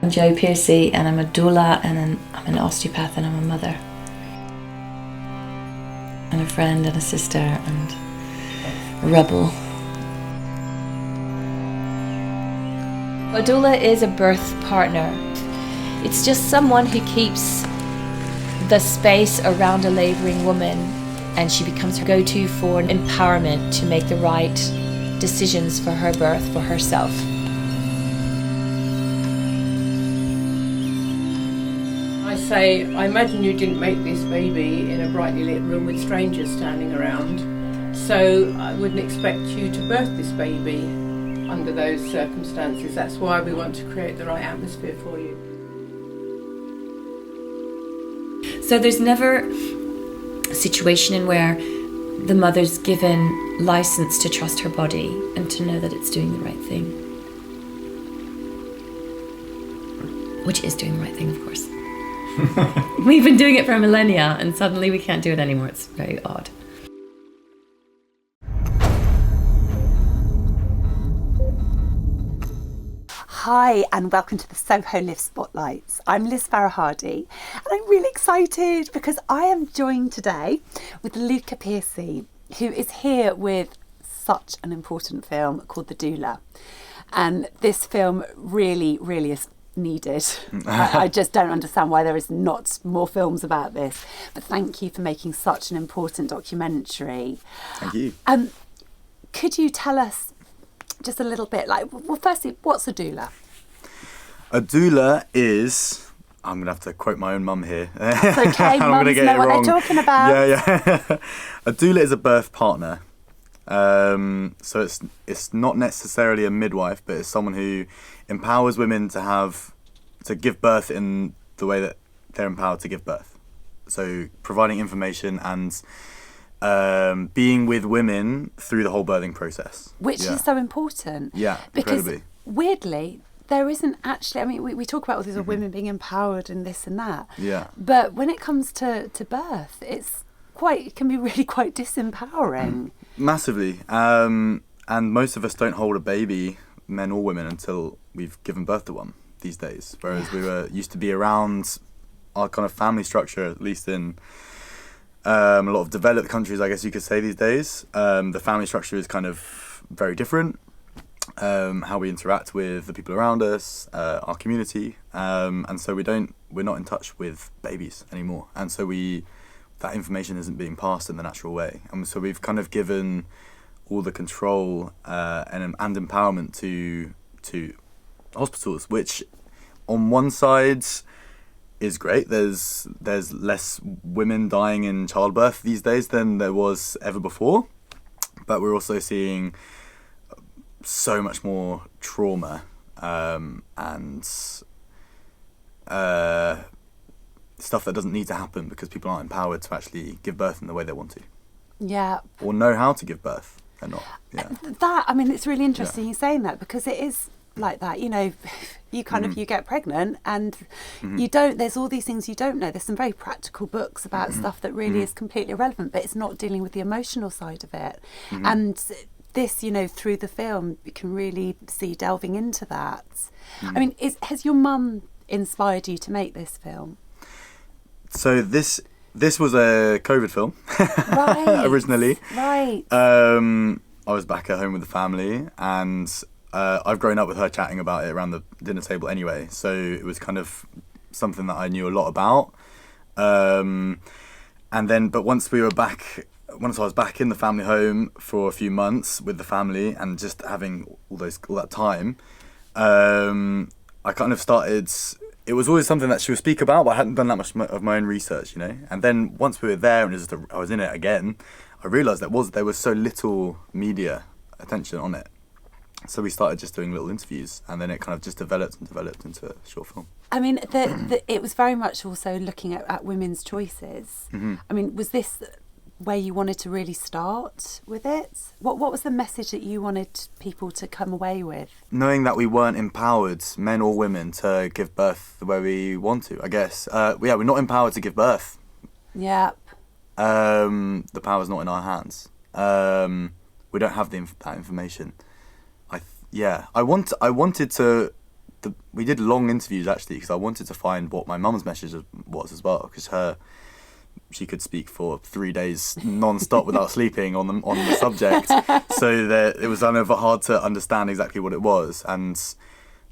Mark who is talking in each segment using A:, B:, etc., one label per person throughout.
A: I'm Luca Piercey, and I'm a doula, and I'm an osteopath, and I'm a mother. And a friend, and a sister, and a rebel.
B: A doula is a birth partner. It's just someone who keeps the space around a labouring woman, and she becomes her go-to for empowerment to make the right decisions for her birth, for herself.
C: I imagine you didn't make this baby in a brightly lit room with strangers standing around, so I wouldn't expect you to birth this baby under those circumstances. That's why we want to create the right atmosphere for you.
A: So there's never a situation in where the mother's given license to trust her body and to know that it's doing the right thing. Which is doing the right thing, of course. We've been doing it for millennia, and suddenly we can't do it anymore. It's very odd.
D: Hi, and welcome to the SohoLIFF Spotlights. I'm Farahadi, and I'm really excited because I am joined today with Luca Piercey, who is here with such an important film called The Doula. And this film really is needed. I just don't understand why there is not more films about this. But thank you for making such an important documentary.
E: Thank you.
D: Could you tell us just a little bit, well, firstly, what's a doula?
E: A doula is, I'm going to have to quote my own mum here.
D: It's okay,
E: I'm
D: mums
E: gonna get
D: know
E: it
D: what
E: wrong.
D: they're talking about.
E: Yeah. A doula is a birth partner. So it's not necessarily a midwife, but it's someone who empowers women to give birth in the way that they're empowered to give birth. So providing information and being with women through the whole birthing process.
D: Which is so important.
E: Yeah,
D: because
E: incredibly.
D: Weirdly, there isn't actually, I mean, we talk about all these women being empowered and this and that.
E: Yeah.
D: But when it comes to birth, it can be really quite disempowering.
E: Massively. And most of us don't hold a baby, men or women, until we've given birth to one these days. Whereas we were used to be around our kind of family structure, at least in a lot of developed countries, I guess you could say these days. The family structure is kind of very different. How we interact with the people around us, our community. And so we're not in touch with babies anymore. And so that information isn't being passed in the natural way. And so we've kind of given all the control and empowerment to hospitals, which on one side is great. There's less women dying in childbirth these days than there was ever before, but we're also seeing so much more trauma and stuff that doesn't need to happen because people aren't empowered to actually give birth in the way they want to.
D: Yeah.
E: Or know how to give birth. They're not. Yeah.
D: It's really interesting you saying that, because it is like that, you know, you get pregnant and you don't, there's all these things you don't know. There's some very practical books about stuff that really is completely irrelevant, but it's not dealing with the emotional side of it. And this, you know, through the film, you can really see delving into that. I mean, has your mum inspired you to make this film?
E: So this was a COVID film,
D: right.
E: originally.
D: Right.
E: I was back at home with the family, and I've grown up with her chatting about it around the dinner table anyway. So it was kind of something that I knew a lot about. But once I was back in the family home for a few months with the family and just having all that time, I kind of started. It was always something that she would speak about, but I hadn't done that much of my own research, you know. And then once we were there and I was in it again, I realised there was so little media attention on it. So we started just doing little interviews, and then it kind of just developed into a short film.
D: I mean, it was very much also looking at women's choices. I mean, was this where you wanted to really start with it? What was the message that you wanted people to come away with? Knowing
E: that we weren't empowered, men or women, to give birth the way we want to, I guess. We're not empowered to give birth.
D: Yep.
E: The power's not in our hands. We don't have that information. I wanted to we did long interviews actually, because I wanted to find what my mum's message was as well, because she could speak for 3 days non-stop without sleeping on the subject, so that it was hard to understand exactly what it was. And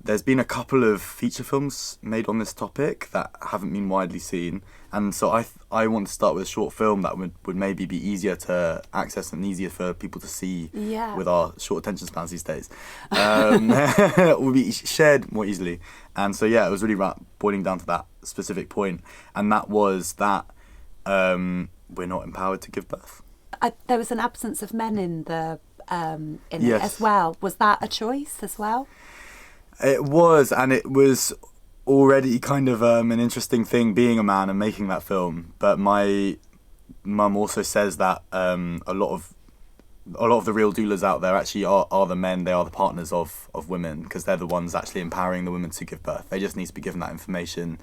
E: there's been a couple of feature films made on this topic that haven't been widely seen, and so I want to start with a short film that would maybe be easier to access and easier for people to see with our short attention spans these days. Will be shared more easily. And so it was really about boiling down to that specific point, and that was that we're not empowered to give birth.
D: There was an absence of men in the it
E: Yes.
D: as well. Was that a choice as well?
E: It was, and it was already kind of an interesting thing being a man and making that film. But my mum also says that a lot of the real doulas out there actually are the men. They are the partners of women, because they're the ones actually empowering the women to give birth. They just need to be given that information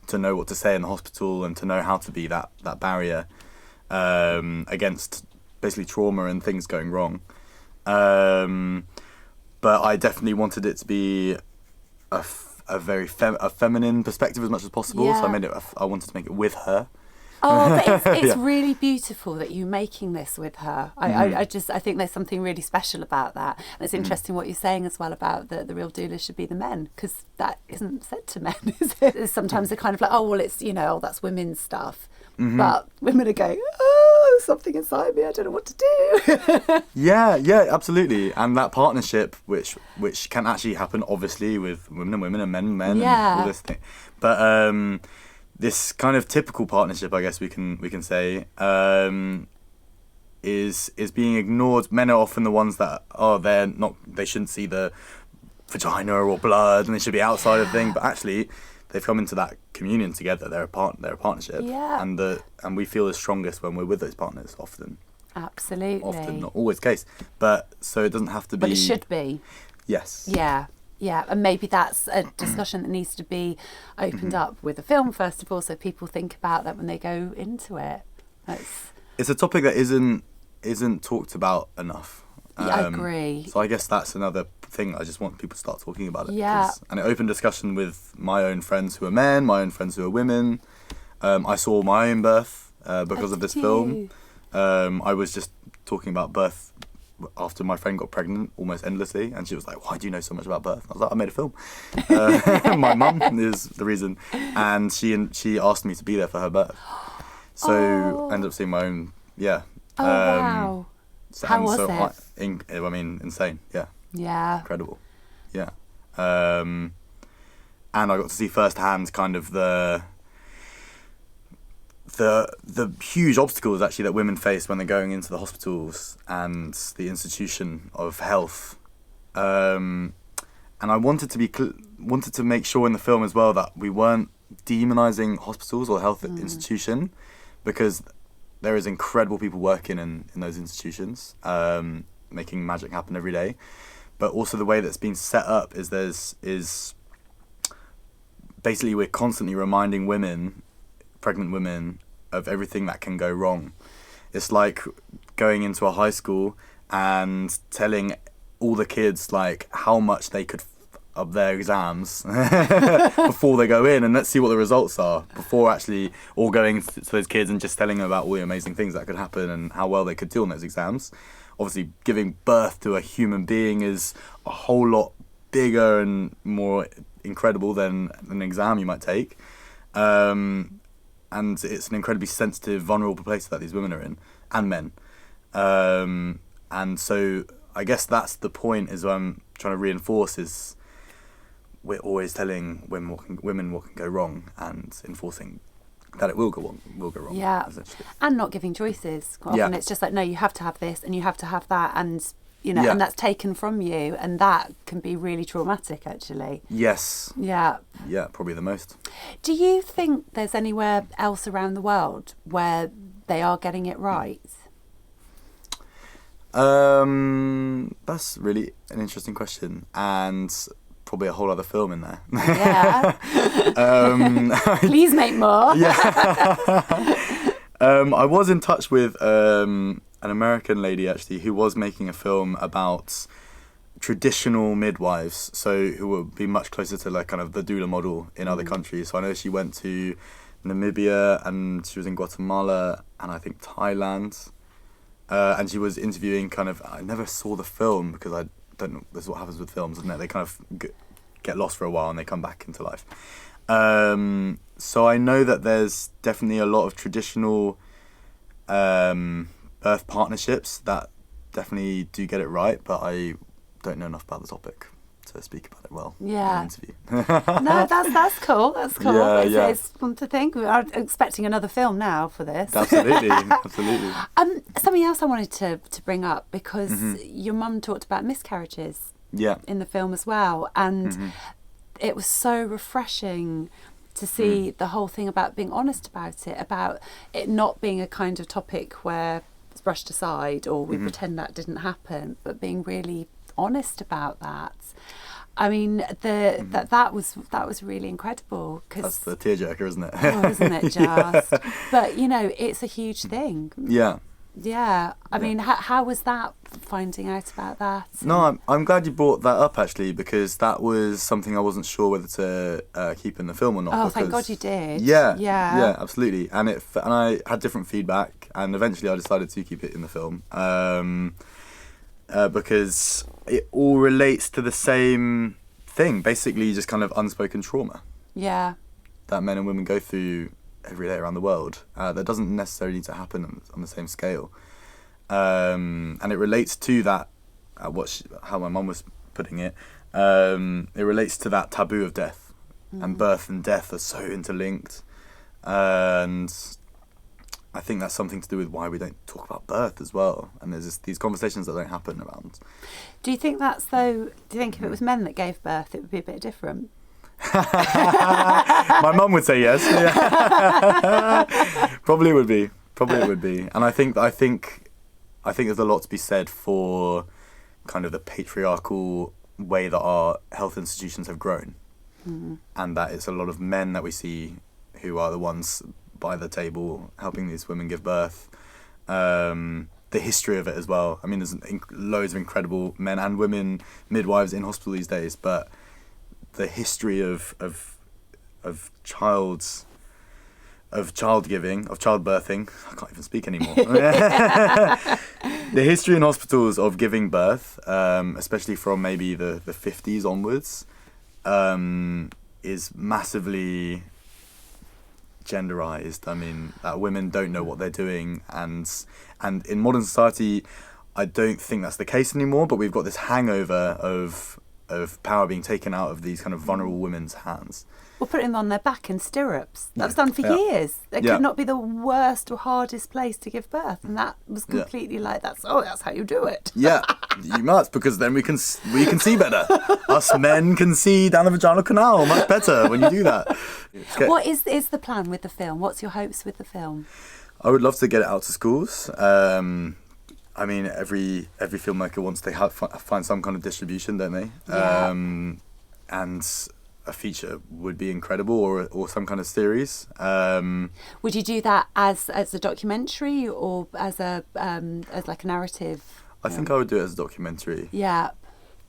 E: to know what to say in the hospital and to know how to be that barrier against basically trauma and things going wrong. But I definitely wanted it to be a very feminine perspective as much as possible. So I wanted to make it with her.
D: Oh, but it's really beautiful that you're making this with her. I think there's something really special about that. And it's interesting what you're saying as well about the real doula should be the men, because that isn't said to men, is it? It's sometimes they're kind of like, oh, well, it's, that's women's stuff. But women are going, oh, there's something inside me, I don't know what to do.
E: Yeah, absolutely. And that partnership, which can actually happen, obviously, with women and women and men and men and all this thing. But this kind of typical partnership, I guess we can say, is being ignored. Men are often the ones that they shouldn't see the vagina or blood, and they should be outside of thing. But actually, they've come into that communion together. They're a partnership, and we feel the strongest when we're with those partners. Often,
D: absolutely,
E: not always the case, but so it doesn't have to be.
D: But it should be.
E: Yes.
D: Yeah, and maybe that's a discussion that needs to be opened up with a film first of all, so people think about that when they go into it.
E: It's a topic that isn't talked about enough.
D: I agree.
E: So I guess that's another thing. I just want people to start talking about it.
D: Yeah.
E: And it opened discussion with my own friends who are men, my own friends who are women. I saw my own birth because of this film. I was just talking about birth after my friend got pregnant almost endlessly, and she was like, why do you know so much about birth? I was like, I made a film. My mum is the reason, and she asked me to be there for her birth. So I ended up seeing my own,
D: wow. How was it?
E: I mean, insane,
D: Yeah.
E: Incredible, and I got to see firsthand kind of the huge obstacles actually that women face when they're going into the hospitals and the institution of health, and I wanted to make sure in the film as well that we weren't demonizing hospitals or health institution, because there is incredible people working in those institutions, making magic happen every day. But also the way that's been set up is basically we're constantly reminding pregnant women, of everything that can go wrong. It's like going into a high school and telling all the kids like how much they could up their exams before they go in, and let's see what the results are before actually all going to those kids and just telling them about all the amazing things that could happen and how well they could do on those exams. Obviously, giving birth to a human being is a whole lot bigger and more incredible than an exam you might take. And it's an incredibly sensitive, vulnerable place that these women are in, and men. And so I guess that's the point, is what I'm trying to reinforce, is we're always telling women what can go wrong, and enforcing that it will go wrong.
D: Yeah, and not giving choices. Quite often it's just like, no, you have to have this and you have to have that, and and that's taken from you, and that can be really traumatic, actually.
E: Yes.
D: Yeah,
E: probably the most.
D: Do you think there's anywhere else around the world where they are getting it right?
E: That's really an interesting question, and probably a whole other film in there.
D: Yeah. Please make more.
E: I was in touch with an American lady actually who was making a film about traditional midwives, so who would be much closer to like kind of the doula model in other countries. So I know she went to Namibia and she was in Guatemala and I think Thailand, and she was interviewing kind of, I never saw the film because I don't know, this is what happens with films, isn't it? They kind of get lost for a while and they come back into life. So I know that there's definitely a lot of traditional birth partnerships that definitely do get it right, but I don't know enough about the topic to speak about it well in an interview.
D: No, that's cool. That's cool.
E: Yeah,
D: It's fun to think. We are expecting another film now for this.
E: Absolutely, absolutely.
D: Something else I wanted to bring up, because your mum talked about miscarriages in the film as well, and it was so refreshing to see the whole thing about being honest about it not being a kind of topic where it's brushed aside or we pretend that didn't happen, but being really honest about that. I mean, that was really incredible.
E: That's the tearjerker, isn't it?
D: Oh, isn't it just? But you know, it's a huge thing. Yeah. I mean, how was that, finding out about that?
E: No, I'm glad you brought that up, actually, because that was something I wasn't sure whether to keep in the film or not.
D: Oh, thank God you did.
E: Yeah, absolutely. And I had different feedback, and eventually I decided to keep it in the film because it all relates to the same thing, basically just kind of unspoken trauma.
D: Yeah.
E: That men and women go through every day around the world. That doesn't necessarily need to happen on the same scale. And it relates to that, how my mum was putting it, it relates to that taboo of death. And birth and death are so interlinked. And I think that's something to do with why we don't talk about birth as well. And there's these conversations that don't happen around.
D: Do you think if it was men that gave birth, it would be a bit different?
E: My mum would say yes. Yeah. Probably it would be. And I think there's a lot to be said for kind of the patriarchal way that our health institutions have grown, and that it's a lot of men that we see who are the ones by the table helping these women give birth. The history of it as well. I mean, there's loads of incredible men and women midwives in hospital these days, but the history of childbirthing, I can't even speak anymore. The history in hospitals of giving birth, especially from maybe the 50s onwards, is massively genderized. I mean, women don't know what they're doing, and in modern society, I don't think that's the case anymore, but we've got this hangover of power being taken out of these kind of vulnerable women's hands.
D: Or putting them on their back in stirrups. That was done for years. It could not be the worst or hardest place to give birth, and that was completely like that's how you do it. Yeah,
E: you must, because then we can see better. Us men can see down the vaginal canal much better when you do that.
D: What is the plan with the film? What's your hopes with the film?
E: I would love to get it out to schools. I mean, every filmmaker wants to find some kind of distribution, don't they?
D: Yeah.
E: And a feature would be incredible, or some kind of series.
D: Would you do that as a documentary or as like a narrative?
E: I think I would do it as a documentary.
D: Yeah.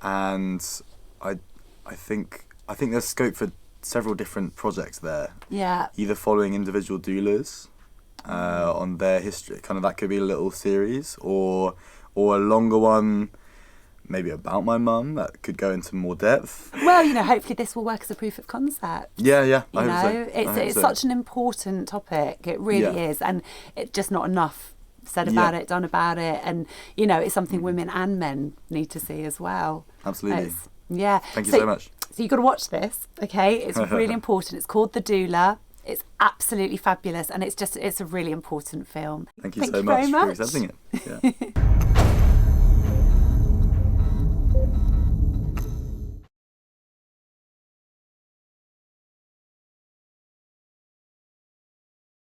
E: And I think there's scope for several different projects there.
D: Yeah.
E: Either following individual doulas on their history, kind of that could be a little series, or a longer one, maybe about my mum that could go into more depth.
D: Well, hopefully this will work as a proof of concept.
E: Yeah.
D: It's such an important topic. It really is, and it's just not enough said about it, done about it, and it's something women and men need to see as well.
E: Absolutely.
D: Thank
E: you so much.
D: So you've got to watch this, okay? It's really important. It's called The Doula. It's absolutely fabulous, and it's a really important film.
E: Thank you so much for accepting it. Yeah.